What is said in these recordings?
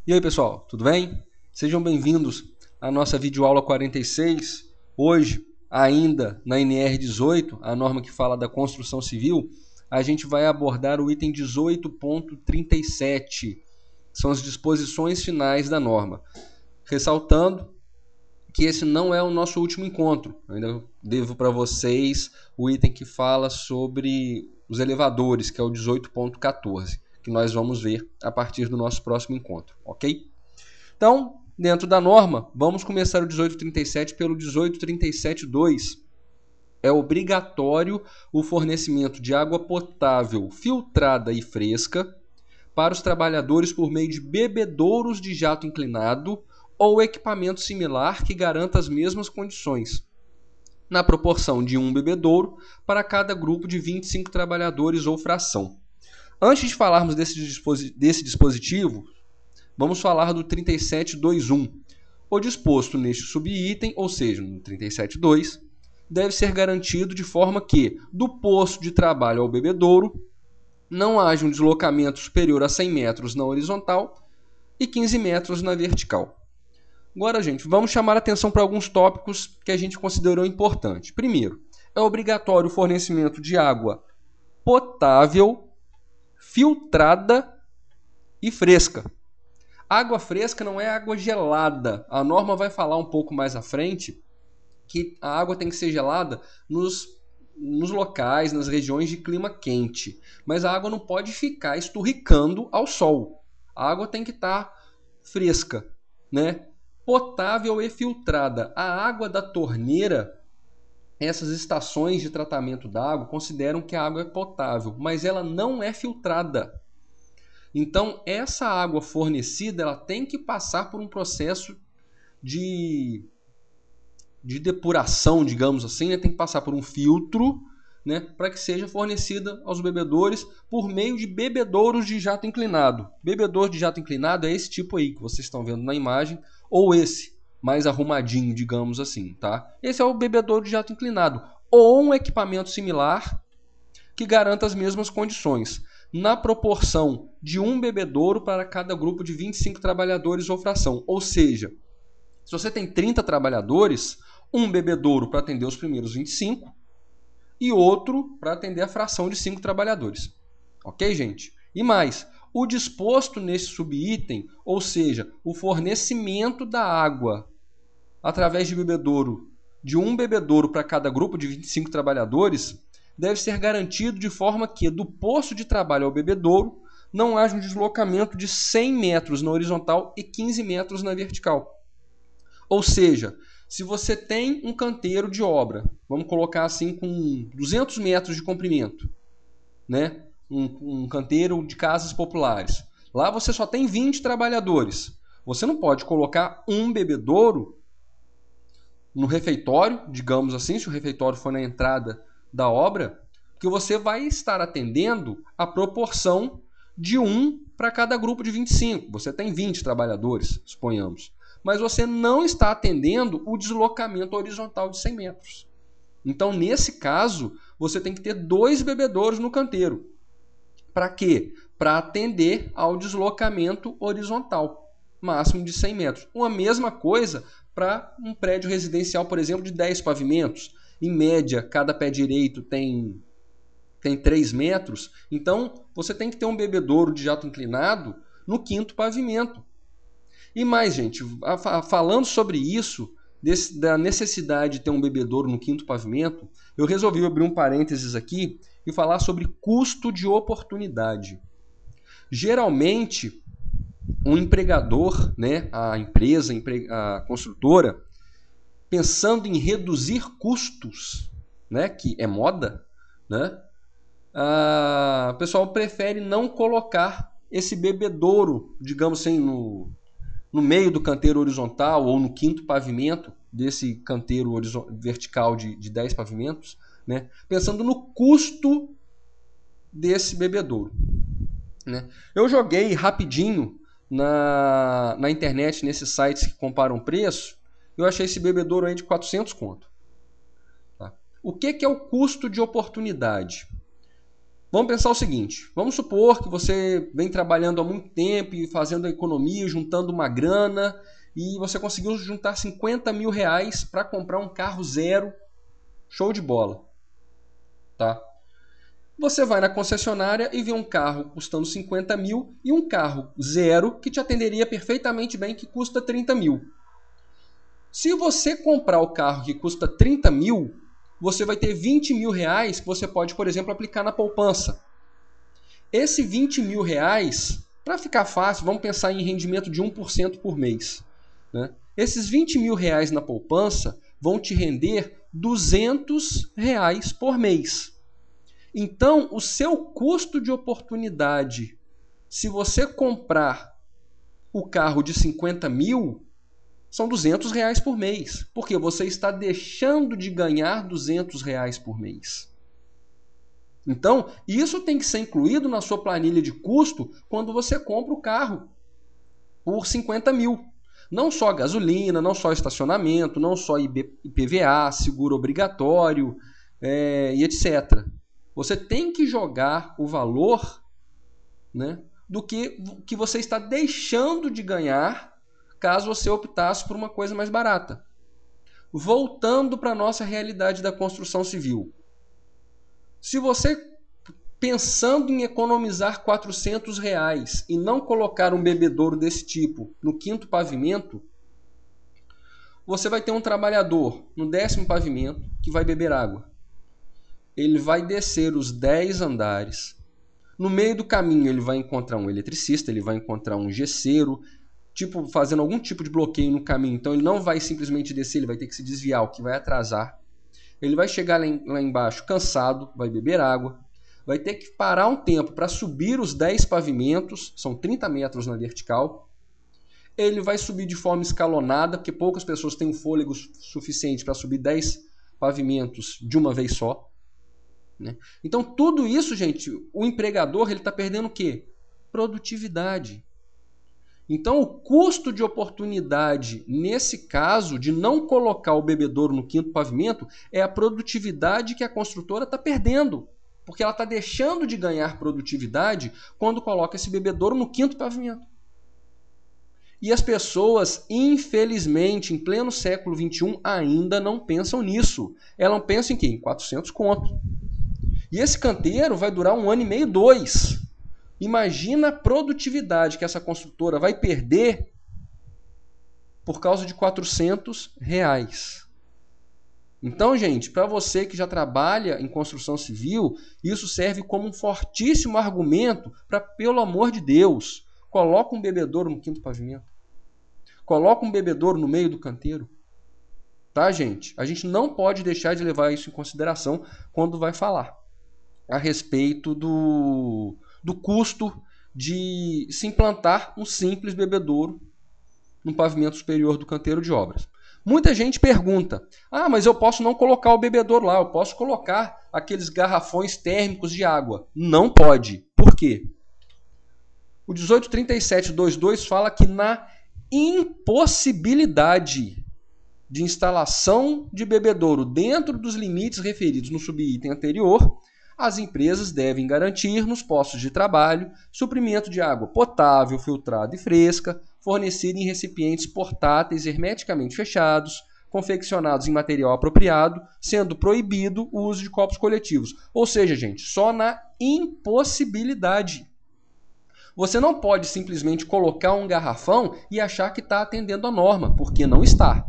E aí, pessoal, tudo bem? Sejam bem-vindos à nossa videoaula 46. Hoje, ainda na NR18, a norma que fala da construção civil, a gente vai abordar o item 18.37. São as disposições finais da norma. Ressaltando que esse não é o nosso último encontro. Eu ainda devo para vocês o item que fala sobre os elevadores, que é o 18.14, que nós vamos ver a partir do nosso próximo encontro, ok? Então, dentro da norma, vamos começar o 1837 pelo 1837.2. É obrigatório o fornecimento de água potável filtrada e fresca para os trabalhadores por meio de bebedouros de jato inclinado ou equipamento similar que garanta as mesmas condições, na proporção de um bebedouro para cada grupo de 25 trabalhadores ou fração. Antes de falarmos desse dispositivo, vamos falar do 37.2.1. O disposto neste subitem, ou seja, no 37.2, deve ser garantido de forma que, do posto de trabalho ao bebedouro, não haja um deslocamento superior a 100 metros na horizontal e 15 metros na vertical. Agora, gente, vamos chamar a atenção para alguns tópicos que a gente considerou importantes. Primeiro, é obrigatório o fornecimento de água potável, filtrada e fresca. Água fresca não é água gelada. A norma vai falar um pouco mais à frente que a água tem que ser gelada nos locais, nas regiões de clima quente. Mas a água não pode ficar esturricando ao sol. A água tem que estar fresca, né? Potável e filtrada. A água da torneira, essas estações de tratamento da água consideram que a água é potável, mas ela não é filtrada. Então, essa água fornecida ela tem que passar por um processo de depuração, digamos assim, né? Tem que passar por um filtro, né? Para que seja fornecida aos bebedores por meio de bebedouros de jato inclinado. Bebedouro de jato inclinado é esse tipo aí que vocês estão vendo na imagem, ou esse, mais arrumadinho, digamos assim, tá? Esse é o bebedouro de jato inclinado, ou um equipamento similar que garanta as mesmas condições, na proporção de um bebedouro para cada grupo de 25 trabalhadores ou fração. Ou seja, se você tem 30 trabalhadores, um bebedouro para atender os primeiros 25 e outro para atender a fração de 5 trabalhadores. Ok, gente? E mais, o disposto nesse subitem, ou seja, o fornecimento da água através de bebedouro, de um bebedouro para cada grupo de 25 trabalhadores, deve ser garantido de forma que, do posto de trabalho ao bebedouro, não haja um deslocamento de 100 metros na horizontal e 15 metros na vertical. Ou seja, se você tem um canteiro de obra, vamos colocar assim com 200 metros de comprimento, né? Um canteiro de casas populares. Lá você só tem 20 trabalhadores. Você não pode colocar um bebedouro no refeitório, digamos assim, se o refeitório for na entrada da obra, que você vai estar atendendo a proporção de um para cada grupo de 25. Você tem 20 trabalhadores, suponhamos. Mas você não está atendendo o deslocamento horizontal de 100 metros. Então, nesse caso, você tem que ter 2 bebedouros no canteiro. Para quê? Para atender ao deslocamento horizontal, máximo de 100 metros. Uma mesma coisa para um prédio residencial, por exemplo, de 10 pavimentos. Em média, cada pé direito tem 3 metros. Então, você tem que ter um bebedouro de jato inclinado no 5º pavimento. E mais, gente, falando sobre isso, da necessidade de ter um bebedouro no 5º pavimento, eu resolvi abrir um parênteses aqui e falar sobre custo de oportunidade. Geralmente, um empregador, né, a empresa, a construtora, pensando em reduzir custos, né, que é moda, né, o pessoal prefere não colocar esse bebedouro, digamos assim, no meio do canteiro horizontal ou no 5º pavimento desse canteiro vertical de 10 pavimentos, né, pensando no custo desse bebedouro. Né? Eu joguei rapidinho na internet, nesses sites que comparam preço, eu achei esse bebedouro aí de 400 conto. Tá? O que é o custo de oportunidade? Vamos pensar o seguinte, vamos supor que você vem trabalhando há muito tempo e fazendo a economia, juntando uma grana, e você conseguiu juntar 50 mil reais para comprar um carro zero, show de bola. Tá? Você vai na concessionária e vê um carro custando 50 mil e um carro zero que te atenderia perfeitamente bem, que custa 30 mil. Se você comprar o carro que custa 30 mil, você vai ter 20 mil reais que você pode, por exemplo, aplicar na poupança. Esse 20 mil reais, para ficar fácil, vamos pensar em rendimento de 1% por mês. Né? Esses 20 mil reais na poupança vão te render 200 reais por mês. Então, o seu custo de oportunidade, se você comprar o carro de 50 mil, são 200 reais por mês, porque você está deixando de ganhar 200 reais por mês. Então, isso tem que ser incluído na sua planilha de custo quando você compra o carro por 50 mil. Não só gasolina, não só estacionamento, não só IPVA, seguro obrigatório e etc. Você tem que jogar o valor, né, do que você está deixando de ganhar caso você optasse por uma coisa mais barata. Voltando para a nossa realidade da construção civil. Se você, pensando em economizar 400 reais e não colocar um bebedouro desse tipo no 5º pavimento, você vai ter um trabalhador no 10º pavimento que vai beber água. Ele vai descer os 10 andares. No meio do caminho ele vai encontrar um eletricista, ele vai encontrar um gesseiro, fazendo algum tipo de bloqueio no caminho. Então ele não vai simplesmente descer, ele vai ter que se desviar, o que vai atrasar. Ele vai chegar lá embaixo cansado, vai beber água, vai ter que parar um tempo para subir os 10 pavimentos, são 30 metros na vertical. Ele vai subir de forma escalonada, porque poucas pessoas têm um fôlego suficiente para subir 10 pavimentos de uma vez só. Né? Então tudo isso, gente, o empregador está perdendo o quê? Produtividade. Então, o custo de oportunidade, nesse caso, de não colocar o bebedouro no 5º pavimento, é a produtividade que a construtora está perdendo. Porque ela está deixando de ganhar produtividade quando coloca esse bebedouro no 5º pavimento. E as pessoas, infelizmente, em pleno século XXI, ainda não pensam nisso. Elas não pensam em quê? Em 400 conto. E esse canteiro vai durar 1 ano e meio, 2. Imagina a produtividade que essa construtora vai perder por causa de 400 reais. Então, gente, para você que já trabalha em construção civil, isso serve como um fortíssimo argumento para, pelo amor de Deus, coloca um bebedouro no 5º pavimento. Coloca um bebedouro no meio do canteiro. Tá, gente? A gente não pode deixar de levar isso em consideração quando vai falar a respeito do custo de se implantar um simples bebedouro no pavimento superior do canteiro de obras. Muita gente pergunta, mas eu posso não colocar o bebedouro lá, eu posso colocar aqueles garrafões térmicos de água. Não pode. Por quê? O 1837.22 fala que na impossibilidade de instalação de bebedouro dentro dos limites referidos no subitem anterior, as empresas devem garantir nos postos de trabalho suprimento de água potável, filtrada e fresca, fornecida em recipientes portáteis hermeticamente fechados, confeccionados em material apropriado, sendo proibido o uso de copos coletivos. Ou seja, gente, só na impossibilidade. Você não pode simplesmente colocar um garrafão e achar que está atendendo a norma, porque não está.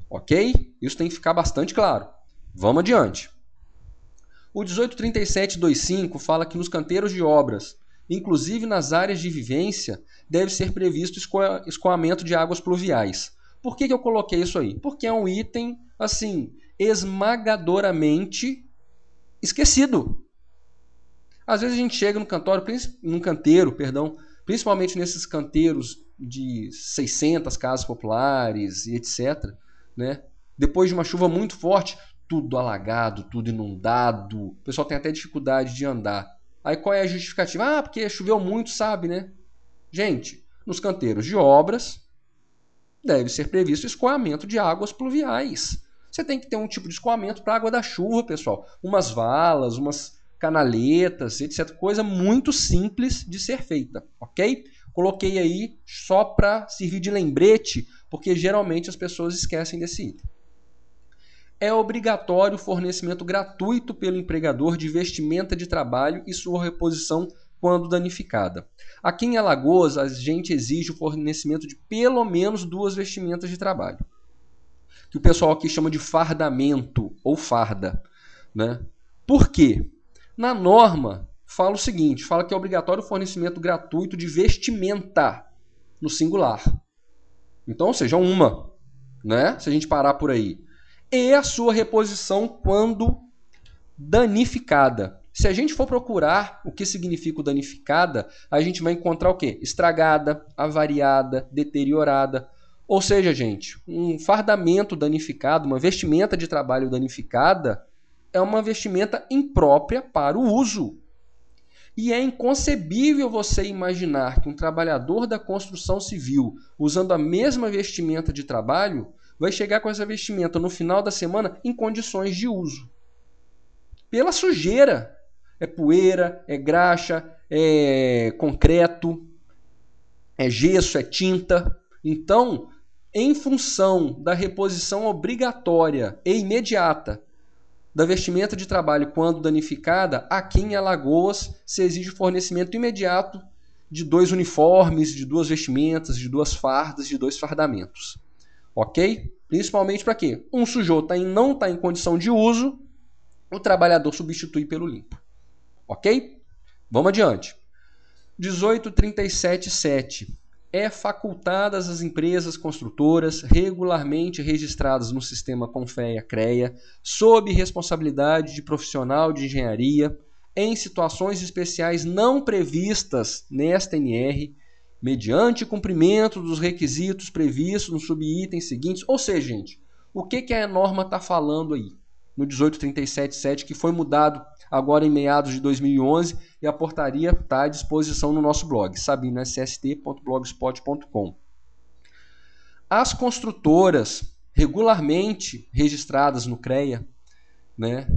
Ok? Isso tem que ficar bastante claro. Vamos adiante. O 1837.25 fala que nos canteiros de obras, inclusive nas áreas de vivência, deve ser previsto escoamento de águas pluviais. Por que eu coloquei isso aí? Porque é um item, assim, esmagadoramente esquecido. Às vezes a gente chega no canteiro, principalmente nesses canteiros de 600 casas populares e etc., né? Depois de uma chuva muito forte, tudo alagado, tudo inundado, o pessoal tem até dificuldade de andar. Aí qual é a justificativa? Porque choveu muito, sabe, né? Gente, nos canteiros de obras deve ser previsto escoamento de águas pluviais. Você tem que ter um tipo de escoamento para a água da chuva, pessoal. Umas valas, canaletas, etc. Coisa muito simples de ser feita, ok? Coloquei aí só para servir de lembrete, porque geralmente as pessoas esquecem desse item. É obrigatório o fornecimento gratuito pelo empregador de vestimenta de trabalho e sua reposição quando danificada. Aqui em Alagoas, a gente exige o fornecimento de pelo menos 2 vestimentas de trabalho, que o pessoal aqui chama de fardamento ou farda, né? Por quê? Na norma, fala o seguinte, fala que é obrigatório o fornecimento gratuito de vestimenta, no singular. Então, ou seja, uma, né? Se a gente parar por aí. E a sua reposição quando danificada. Se a gente for procurar o que significa o danificada, a gente vai encontrar o quê? Estragada, avariada, deteriorada. Ou seja, gente, um fardamento danificado, uma vestimenta de trabalho danificada, é uma vestimenta imprópria para o uso. E é inconcebível você imaginar que um trabalhador da construção civil, usando a mesma vestimenta de trabalho, vai chegar com essa vestimenta no final da semana em condições de uso. Pela sujeira. É poeira, é graxa, é concreto, é gesso, é tinta. Então, em função da reposição obrigatória e imediata da vestimenta de trabalho quando danificada, aqui em Alagoas se exige o fornecimento imediato de 2 uniformes, de 2 vestimentas, de 2 fardas, de 2 fardamentos. Ok? Principalmente para quê? Um sujou não está em condição de uso, o trabalhador substitui pelo limpo. Ok? Vamos adiante. 18.37.7. É facultadas às empresas construtoras regularmente registradas no sistema Confea-CREA, sob responsabilidade de profissional de engenharia, em situações especiais não previstas nesta NR, mediante cumprimento dos requisitos previstos no subitens seguintes. Ou seja, gente, o que a norma está falando aí? No 18.37.7, que foi mudado agora em meados de 2011, e a portaria está à disposição no nosso blog, sabinasst.blogspot.com. As construtoras regularmente registradas no CREA, né,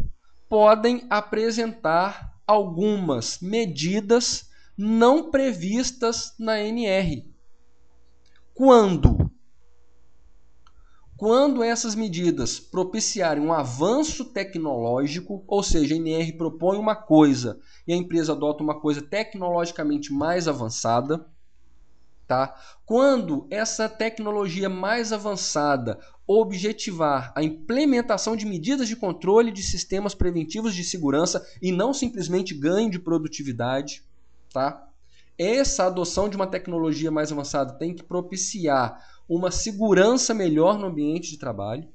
podem apresentar algumas medidas não previstas na NR. Quando essas medidas propiciarem um avanço tecnológico, ou seja, a NR propõe uma coisa e a empresa adota uma coisa tecnologicamente mais avançada, tá? Quando essa tecnologia mais avançada objetivar a implementação de medidas de controle de sistemas preventivos de segurança e não simplesmente ganho de produtividade, tá? Essa adoção de uma tecnologia mais avançada tem que propiciar uma segurança melhor no ambiente de trabalho,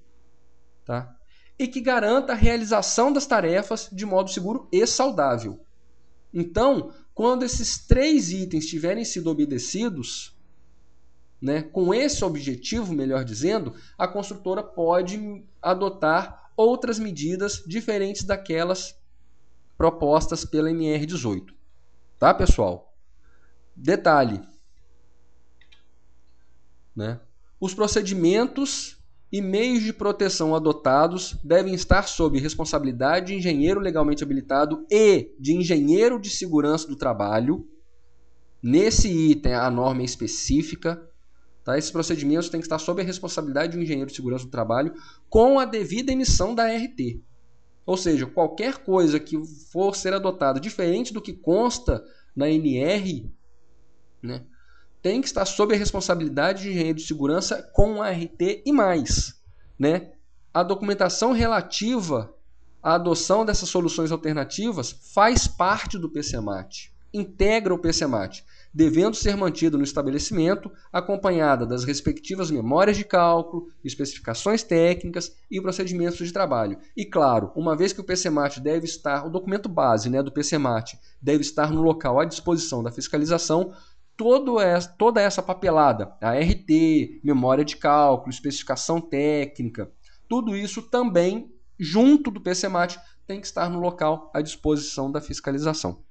tá? E que garanta a realização das tarefas de modo seguro e saudável. Então, quando esses 3 itens tiverem sido obedecidos, né, com esse objetivo, melhor dizendo, a construtora pode adotar outras medidas diferentes daquelas propostas pela NR18. Tá, pessoal? Detalhe, né? Os procedimentos e meios de proteção adotados devem estar sob responsabilidade de engenheiro legalmente habilitado e de engenheiro de segurança do trabalho. Nesse item, a norma é específica. Tá? Esses procedimentos têm que estar sob a responsabilidade de um engenheiro de segurança do trabalho com a devida emissão da RT. Ou seja, qualquer coisa que for ser adotada diferente do que consta na NR, né, tem que estar sob a responsabilidade de engenheiro de segurança com a RT e mais, né? A documentação relativa à adoção dessas soluções alternativas faz parte do PCMAT, integra o PCMAT, devendo ser mantido no estabelecimento, acompanhada das respectivas memórias de cálculo, especificações técnicas e procedimentos de trabalho. E claro, uma vez que o PCMAT deve estar, o documento base, né, do PCMAT deve estar no local à disposição da fiscalização, toda essa papelada, a RT, memória de cálculo, especificação técnica, tudo isso também, junto do PCMAT, tem que estar no local à disposição da fiscalização.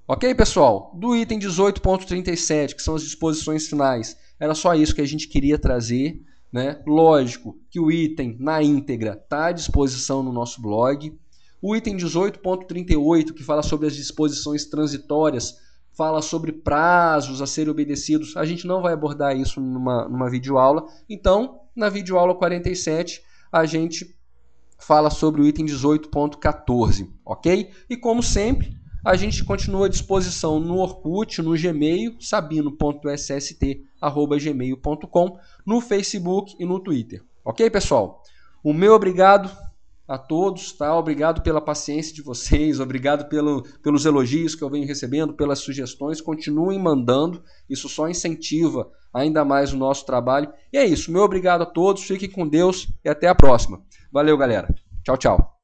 Ok, pessoal? Do item 18.37, que são as disposições finais, era só isso que a gente queria trazer, né? Lógico que o item na íntegra está à disposição no nosso blog. O item 18.38, que fala sobre as disposições transitórias, fala sobre prazos a serem obedecidos. A gente não vai abordar isso numa videoaula. Então, na videoaula 47, a gente fala sobre o item 18.14, ok? E como sempre, a gente continua à disposição no Orkut, no Gmail, sabino.sst@gmail.com, no Facebook e no Twitter. Ok, pessoal? O meu obrigado a todos, tá? Obrigado pela paciência de vocês, obrigado pelos elogios que eu venho recebendo, pelas sugestões. Continuem mandando, isso só incentiva ainda mais o nosso trabalho. E é isso, meu obrigado a todos, fiquem com Deus e até a próxima. Valeu, galera. Tchau, tchau.